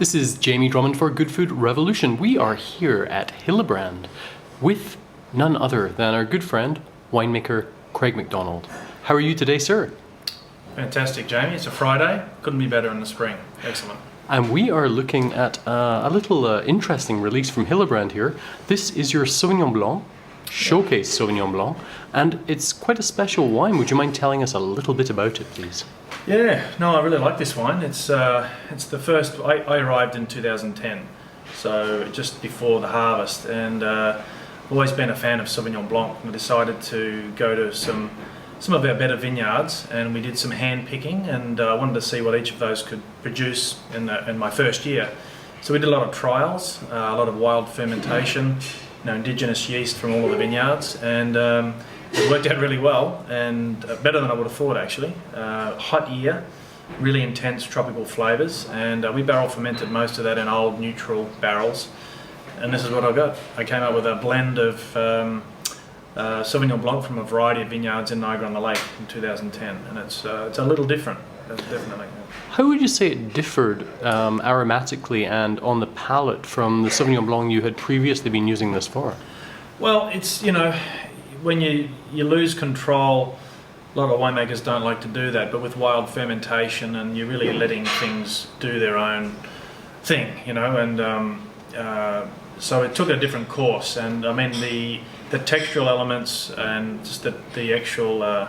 This is Jamie Drummond for Good Food Revolution. We are here at Hillebrand with none other than our good friend, winemaker Craig McDonald. How are you today, sir? Fantastic, Jamie. It's a Friday. Couldn't be better in the spring. Excellent. And we are looking at a little interesting release from Hillebrand here. This is your Sauvignon Blanc, showcase Sauvignon Blanc, and it's quite a special wine. Would you mind telling us a little bit about it, please? Yeah, no, I really like this wine. It's the first. I arrived in 2010, so just before the harvest, and I've always been a fan of Sauvignon Blanc. I decided to go to some of our better vineyards, and we did some hand picking, and I wanted to see what each of those could produce in my first year. So we did a lot of trials, a lot of wild fermentation, indigenous yeast from all of the vineyards, and it worked out really well, and better than I would have thought actually. Hot year, really intense tropical flavours, and we barrel fermented most of that in old neutral barrels, and this is what I got. I came up with a blend of Sauvignon Blanc from a variety of vineyards in Niagara-On-The-Lake in 2010, and it's a little different, definitely. How would you say it differed aromatically and on the palate from the Sauvignon Blanc you had previously been using this for? Well, it's, when you lose control, a lot of winemakers don't like to do that, but with wild fermentation and you're really letting things do their own thing, and so it took a different course, and I mean the textural elements and just the actual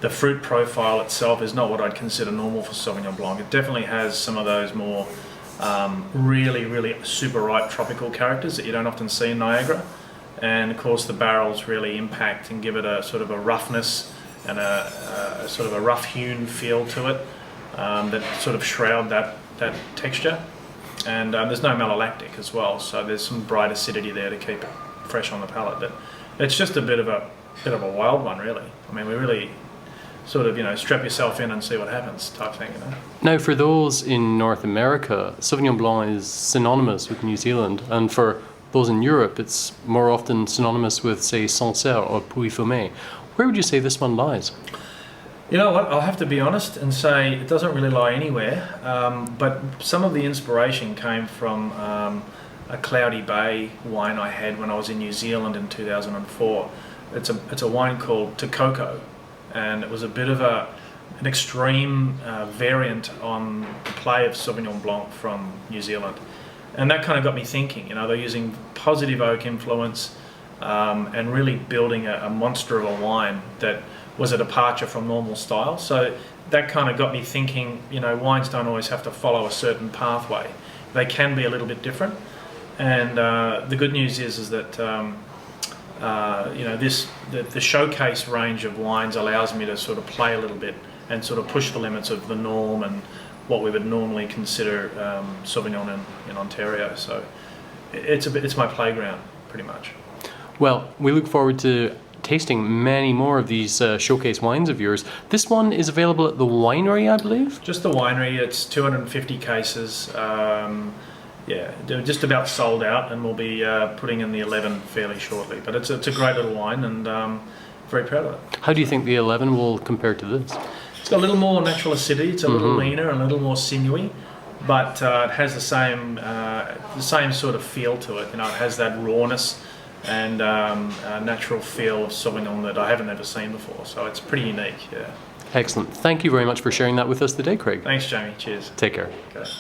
the fruit profile itself is not what I'd consider normal for Sauvignon Blanc. It definitely has some of those more really super ripe tropical characters that you don't often see in Niagara. And of course the barrels really impact and give it a sort of a roughness and a sort of a rough hewn feel to it that sort of shroud that texture. And there's no malolactic as well, so there's some bright acidity there to keep it fresh on the palate. But it's just a bit of a wild one, really. I mean, we really sort of strap yourself in and see what happens type thing. Now, for those in North America, Sauvignon Blanc is synonymous with New Zealand, and for those in Europe, it's more often synonymous with, say, Sancerre or Pouilly-Fumé. Where would you say this one lies? You know what, I'll have to be honest and say it doesn't really lie anywhere, but some of the inspiration came from a Cloudy Bay wine I had when I was in New Zealand in 2004. It's a wine called Te Coco, and it was a bit of an extreme variant on the play of Sauvignon Blanc from New Zealand. And that kind of got me thinking, they're using positive oak influence and really building a monster of a wine that was a departure from normal style. So that kind of got me thinking, wines don't always have to follow a certain pathway. They can be a little bit different. And the good news is that the showcase range of wines allows me to sort of play a little bit and sort of push the limits of the norm and what we would normally consider Sauvignon in Ontario. So it's my playground, pretty much. Well, we look forward to tasting many more of these showcase wines of yours. This one is available at the winery, I believe? Just the winery. It's 250 cases. Yeah, they're just about sold out, and we'll be putting in the 11 fairly shortly. But it's a great little wine, and very proud of it. How do you think the 11 will compare to this? It's got a little more natural acidity. It's a little leaner and a little more sinewy, but it has the same sort of feel to it. It has that rawness and natural feel of Sauvignon that I haven't ever seen before. So it's pretty unique. Yeah. Excellent. Thank you very much for sharing that with us today, Craig. Thanks, Jamie. Cheers. Take care. Okay.